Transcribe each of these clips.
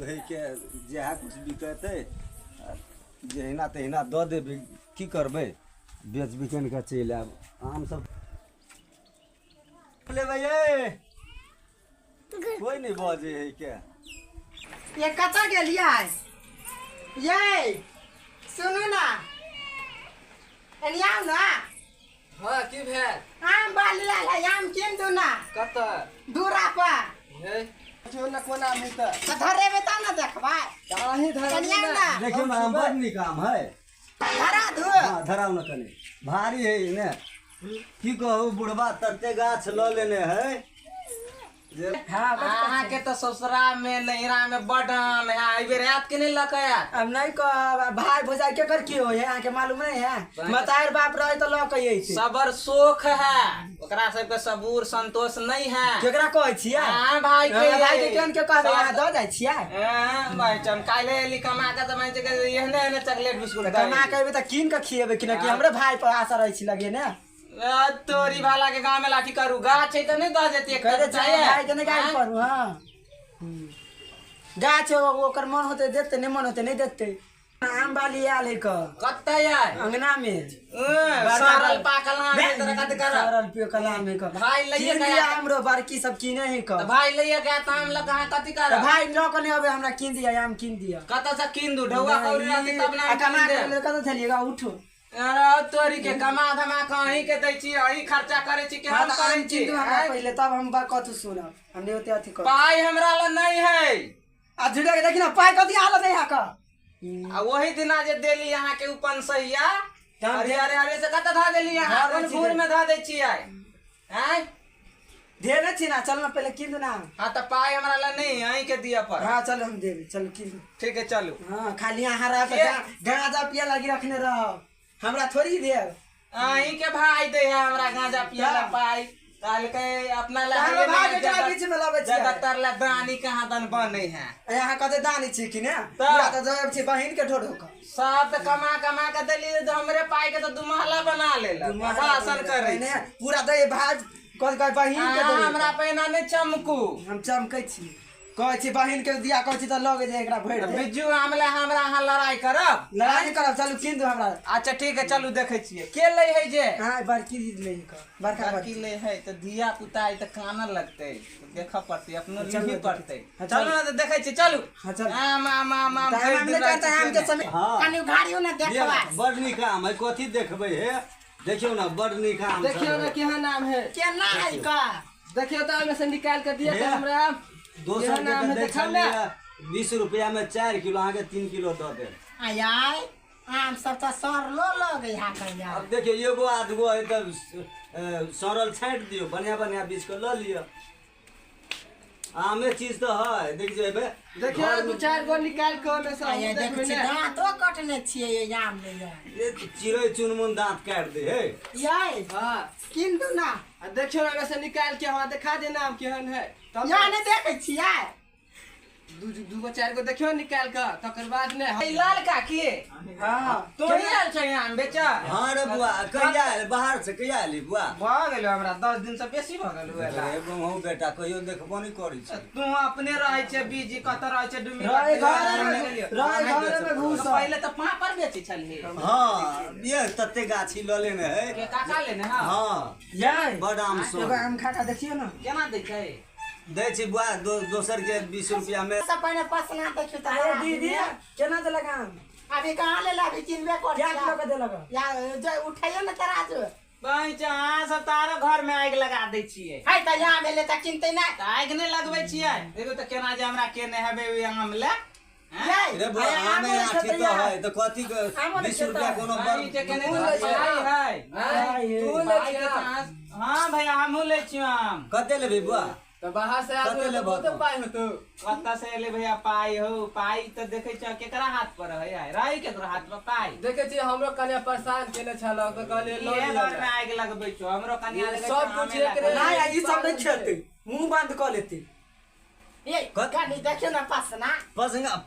है के जहाँ कुछ बिकते जहिना तहिना दऽ देबै की करबै बेच बिकन के चलि आब आम सब लेबै ये कोई नहीं बजे है के ये कतऽ गेलियै ये सुनू ना एलियाउ ना हाँ की भेल आम बाली आयल है आम कीन दू ना कतऽ दूरा पर हे जो न कोना में त धरेबे तब ना देखबै काहे धरली एलियाउ ना ना देखियो ना आम बड़ नीक आम है धरा दू हाँ धराउ न कनी भारी है ने की कहू बुढ़वा तते गाछ लऽ लेने है अहाँ के तो ससुरा में नैरा में बड़ आम है आई बेर रात के नहीं लकया अब नहीं कह भाई भौजाई के कर की हो है आके मालूम नहीं है मतार बाप रहे तो ल कहिए छै सबर सोख है ओकरा सब के सबूर संतोष नहीं है केकरा कहै छियै हां भाई भाई के केन के कहबै यहाँ द जाय छियै हां भाई चमकाइले एली कमा के त माने के एहने एहने चॉकलेट बिस्कुट कमा के एबे त कीन के खिएबे कि न कि हमरे भाई पर आशा रहै छी लगे ने तोरी वाला के गांव में लाठी करू गाछ है त नहीं द देती एक करे चाहिए भाई के नहीं गाय करू हां गाछ ओकर मन होते देते नहीं मन होते नहीं देते आम बाली आल है क कत्ता यार अंगना में सरल पाकल आम है तोरा कत कर सरल पे कलाम है क भाई लइए कीन दिया हमरो बड़की सब कीने है क तो भाई लइए गया त आम लगा कथि कर भाई न कने अबे हमरा कीन दिया आम कीन दिया कत से कीन दू ढौआ कौरी रहती तब ना कमा कीन दे के कत थलिएगा उठो अरे तोरी के कमा धमा कहीं के दै छी अही खर्चा करे छी के हम करै छी पहले तब हम बा कथु सुनब हमने ओते अथी कर पाई हमरा ल नहीं है आ झुड़ा के देखि ना पाई कथि हालत है का आ वही दिना जे देली यहाँ के उपन सहिया अरे अरे अरे से कत धा देली यहाँ अपन फूल में धा दै छी आई हैं देवे छी ना चल ना पहले कीन ना हां त पाई हमरा ल नहीं अही के दिया पर हां चल हम देवे चल कीन ठीक है चलो हां खाली यहाँ रह के गांजा पिया लगी रखने रह हमरा थोड़ी दे अही के भाई दे है हमरा गांजा पिया ला पाई काल के अपना ला हमरा भाई के बीच में लावे छी ज्यादातर ला दानी कहां दन बने है यहाँ कते दानी छी कि ने पूरा त जब छी बहिन के ठोड़ होक सब कमा कमा के देली तो हमरे पाई के तो दुमहला बना लेला भाषण करे ने पूरा दे भाज कह बहिन के दे हमरा पहिना ने चमकू हम चमकै छी कहै छी बहिन के दिया कहै छी त लगे जे एकरा भैर दे बिज्जू हमला हमरा हां लड़ाई करब लड़ाई करब चलू कीन दो हमरा अच्छा ठीक है चलू देखे छिए के ले है जे हां बड़की दीद ले का बड़का बाकी ले है तो दिया पुता है तो काना लगते देख पड़ते अपनो लिही पड़ते चलो ना तो देखे छी चलू हां चल आम आम आम आम हमने कहता है हम के समय हाँ कनी घाड़ियो ना देखबा बड़ नीक आम है कथी देखबै हे देखियो ना बड़ नीक आम देखियो ना केहन नाम है केना है का देखियो तो में से निकाल के दिया हे? हमरा 200 नाम के है देख लिया 20 रुपया में 4 किलो आगे 3 किलो दऽ दे आय आम सब त सरलो लगे हा कहिया अब देखियो एगो आधगो है त सरल छांट दियो बढ़िया बढ़िया बीज के ल लियो आमे चीज तो है देख जेबे देखियो दो चार गो निकाल के में से आय देख छी दांतो कटने छिए ये आम ले ये चिड़ै चुनमुन दांत काट दे हे ये हां कीन दू ना देखियो ना में से निकाल के हमरा दिखा दे नाम केहन है या ने देखे छिए दू गो चार गो देखियो निकाल के तकर बाद ने लाल का के हां तो यार छै आम बेचा हां रे बुआ कहिया आयल बाहर से कहिया आली बुआ भ गेलो हमरा 10 दिन से बेसी भ गेलो एला अरे बहु बेटा कहियो देखबो नहीं करै छै तू अपने रहै छै बीजी कत रहै छै डुमी रहे घर में घुस पहले तो पापड़ बेची छलही हां ये तते गाछी ल लेने है के काका लेने हां हां याय बड़ आम सो एगो आम खा के देखियो ना केना दै छै दै छी बुआ दोसर के 20 रुपया में सब पहले पसना देखियो त अरे दीदी केना दे लगा अभी कहां ले लाभी चिन्हबे कर क्या किलो के दे लगा या जो उठाइयो ना तराजू भाई जहां से तारो घर में आग लगा दै छियै है त यहां मेले त चिन्हते ना आग नहीं लगबै छियै देखो तो केना जे हमरा केने हेबे ओइ आम ले रे बुआ आम में आठी तो है तो कथी के 20 रुपया कोनो भाई जे केने है तू ले छियै हां भैया हमहू ले छियै आम कते लेबे बुआ तो बाहर से कते लेबो तो पाई हो तो कत्ता से ले भैया पाई हो पाई तो देखे छ केकरा हाथ पर है यार राई केकरा हाथ पर पाई देखे छी हमरो कन्या परेशान केने छल तो कहले लो ये घर में आग लगबै छ हमरो कन्या लगे सब कुछ एक रे ना यार ई सब नहीं खेलते मुंह बंद कर लेते ये कनी देखियो ना पसना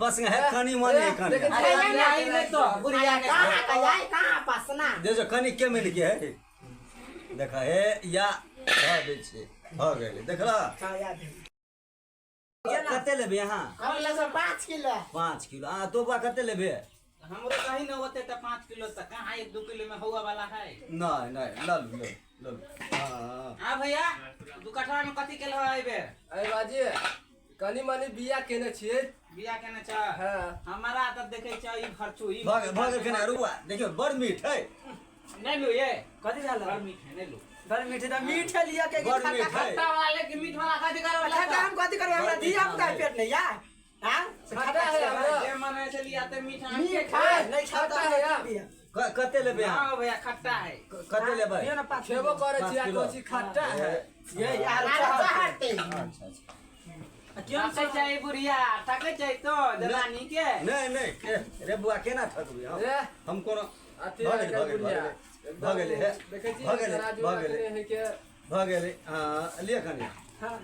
पसंग है खनी मन है खनी अरे नहीं नहीं तो बुढ़िया के कहां का याय कहां पसना दे जो खनी के मिल के है देखा है या भ दे छै भ गेलै देखला हां याद है कते लेबे यहाँ हम ले से 5 किलो 5 किलो तो बा कते लेबे हमरो कहीं न होते तो 5 किलो तक कहाँ 1-2 किलो में हुआ वाला है। नहीं नहीं ल लू हाँ हाँ भैया 2 कट्ठा में कथी केल है बे अरे बाजी कनी मनी बिया केने छियै बिया केने छ हाँ हमारा तब देखे छ ई खर्चो ई भाग केना रुआ देखियो बड़ मीठ है नहीं लो ये कथी झाला बड़ मीठ है नहीं लो बड़ मीठे त मीठे लिया के बड़ खट्टा मीठ है खट्टा वाले के मीठ वाला कथी करो खट्टा काम कथी करे हमरा दिया पुता पेट नहीं यार हां खट्टा है हमरा जे मन से लिया ते मीठा मीठ खाए नहीं खाता खट्टा है है यार। कते लेबे यहाँ हां भैया खट्टा है कते लेबे दियो ना 5 खेबो करे 5 छियै किलो। कोची खट्टा है ये यार चाहते अच्छा क्यों से चाहिए बुढ़िया थके चाहिए तो जलानी के नहीं नहीं रे बुआ केना ठकबी हम रे हम कोनो अति भगेले है देखे छी भगेले राजू भगेले है के भगेले हां लिए कनी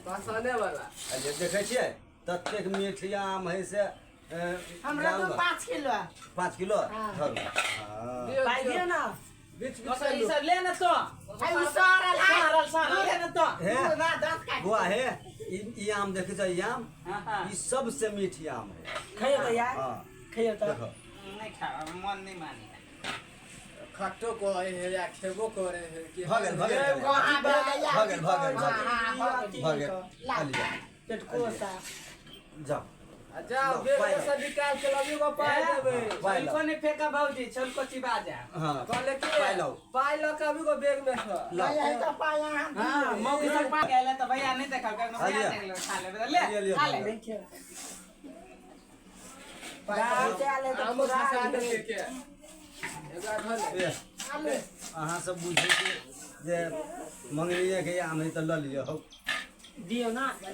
बसाने वाला अरे देखे छियै ततेक मीठ आम है से हमरा तो 5 किलो 5 किलो हाँ। धरू हां दियो पाई दियो ना बीच तो बीच ये सब ले ना तो आई सारल सारल ले ना तो हे ना दांत काट बुआ है ई आम देखे छ ई आम हां हां ई सबसे मीठ आम है खाइयो त यार हां खाइयो त देखो नहीं खा मन नहीं मानी खट्टो को है या खेबो करे है कि भगेल भगेल वहां भगैया भगेल भगेल हां भगेल अलिया पेट कोसा जाओ जाओ बेग में से निकाल के लबियो को पाई देबे पाई लो। को ने फेंका भौजी चल को चिबा जा हां कहले कि पाई लो। पाई लो कभी को बेग में से लो यही तो पाया हम हां मौगी तक पा गेले तो भैया नहीं देखा कर भैया लिया। देख लो खा ले ले खा ले देखियो गाँव से आले तो आम पूरा खसा आले। दे के एगा धन ए आले अहाँ सब बुझे कि जे मंगनिए के आम है त ल लियो हो दियो ना के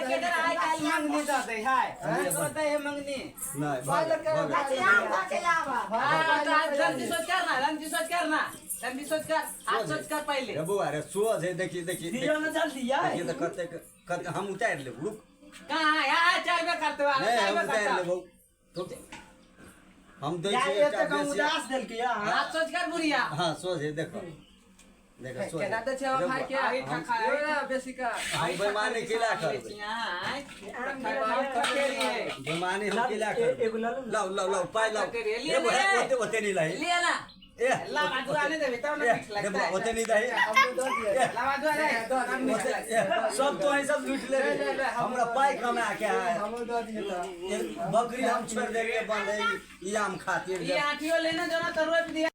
किधर आए काल मंगनी दे दे है तो दे है मंगनी नहीं भगेल गाछी आम धके आवा हां जल्दी सोच करना जल्दी सोच करना जल्दी सोच कर आज सोच कर पहले रे बुआ रे सोच है देखी देखी दियो ना जल्दी यार देखिए तो कते हम उतार ले रुक कहां यहां चाय करते हो नहीं चाय हम उतार ले करते तो हम दे यार छे ये एकटा तो कम बेसी उदास देल के यार आज सोच कर बुढ़िया हां सोच है देखो देखो सोच केना दे छै भाई के आगे खा खा यो ना बेसी का हम बेमानी केला करबे बेमानी हम केला करबे एगो लालू लाओ लाओ लाओ पाई लाओ लिए ए बुआ ले। ओते ओते नहीं लाई लिया ना ए लावा दुआ नहीं देबे तब ना ए, मीठ रे लगता बुआ है ओते नहीं दही हम दो दिए लावा दुआ रे तब मीठ ओते लगता है ए, सब तो है सब लूट ले रे हमरा पाई कमा के आए हम दो दिए तो एक बकरी हम छोड़ देंगे बंद है ई आम खातिर ये आठियो लेना जो ना तो रोप दिया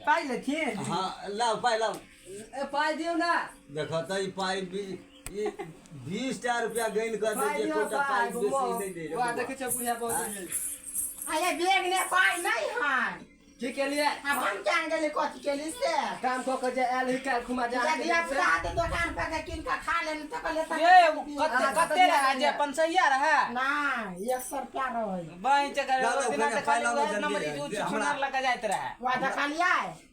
पाई ले थी हां लाओ पाई लाओ ए पाई दियो ना देखो तो ई पाई भी ये 20 रुपया गैन कर दे पाई जे दियो कोटा पाई बेसी नहीं दे रे वाह बुआ। देखे छ बुढ़िया बहुत आये बेग ने पाई नहीं है की के लिए अब हम क्या गेले कथी के लिए से काम को के जे आल ही काल खुमा जा यदि आप आते दुकान पे के किन का खा लेन तो कहले तो ये कते रहा जे पंचैया रहा ना 100 रुपया रहे बाई चकर लाओ, लाओ, दिन से पाई लाओ, खाली जल्दी नंबर है। यूज हमरा- सुनार लगा जात रहा वा देखलिए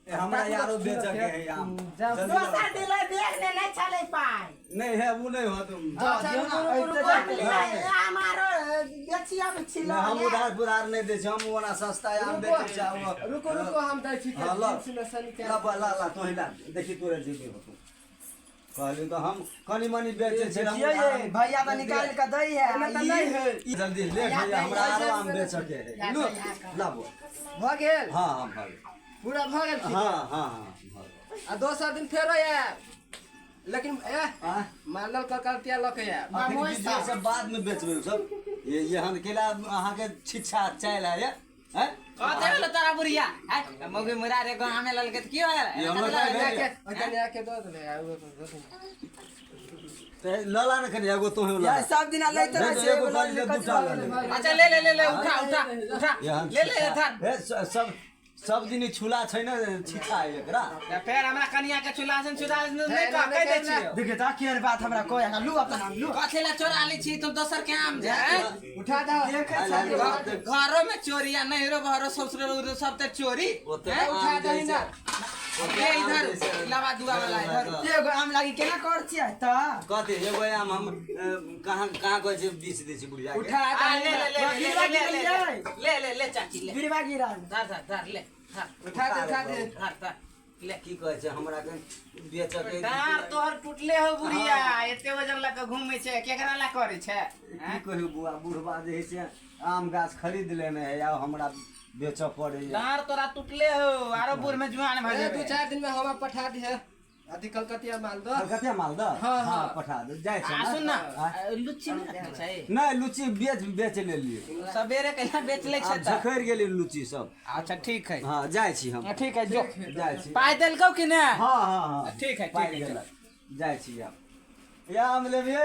ए, हमरा यारो बेच के है आम जल्दी लाओ। दोसर दिले बेग ने नहीं चले पाई नहीं है वो नहीं हो तुम हमारो बेचिया में छिलो हम उधार नहीं दे हम वना सस्ता आम बेचे चाहो रुको रुको हम दै छी हाँ, लो। के सनी के ला ला ला तो हिला देखी तोरे जीबी हो तुम कहली तो हम कनी मनी बेचे छे हम ये भैया तो निकाल के दई है एमे त नहीं है ई जल्दी ले भैया हमरा आरो आम बेच के है लो लाबो भ गेल हां हां भाई पूरा भ गेल हां हां हां आ दोसर दिन फेरो या लेकिन ए हां मानल का करतिया लक या फिर बीजा सब बाद में बेचबे सब ये हन केला अहाँ के छिछा चाइल है हैं कहते बोले तारा बुढ़िया है मौगी मुरा रे गांव में ललके की हो ये हमरा का के है ओतने आके दो दे आउ ते लला न कनी एगो तो ला यार सब दिन लेते दे रहे दो, से एगो एगो खाली दे, दूटा ले ले। अच्छा ले ले ले ले उठा उठा उठा ले ले था ए, सब दिन छुला छै न छिछा है एकरा फिर हमरा कनिया के चुलासन चुलासन नहीं का कह दे छियो देखिए ता की बात हमरा कोई है लू अपना नाम लू कथी ला चोरा ली छी तुम दोसर के आम जे उठा दो देखे घरों में चोरी या नहीं रो बहरो ससुर सब ते चोरी ओते हैं? उठा दही ना ये इधर लावा दुआ वाला इधर एगो आम लागी केना कर छियै त कथी एगो आम हम कहाँ कहाँ कहै छै 20 दै छी बुढ़िया के उठा ले दही ले ले ले ले ले ले ले चाची ले गिरवा गिरा धर धर धर ले धर उठा दे धर धर ले की कहै छै हमरा के बेचऽ के डार तोहर टूटले हो बुढ़िया एते वजन लग के घूमै छै केकरा ला करे छै की कहू बुआ बुढ़वा जे है से आम गाछ खरीद लेने है या हमरा बेचऽ पड़े डार तोरा टूटले हो आरो बूढ़ में जुआन भ अरे जेबे 2-4 दिन में हवा पठा दिए अथी कलकतिया माल दो कलकतिया माल द हाँ, हाँ हाँ। पठा दे जाइ छै आ सुन ना ना लुच्ची नहीं रखै छै नहीं लुची बेच लेलिए सबेरे कहिया बेच लै छै आब त झखैर गेली लुची सब अच्छा ठीक है हाँ जाइ छी हम ठीक है जो जाइ छी पाइ देलकौ कि ने हाँ हाँ हाँ ठीक है पाइ गेल जाइ छी आब या आम लेबिए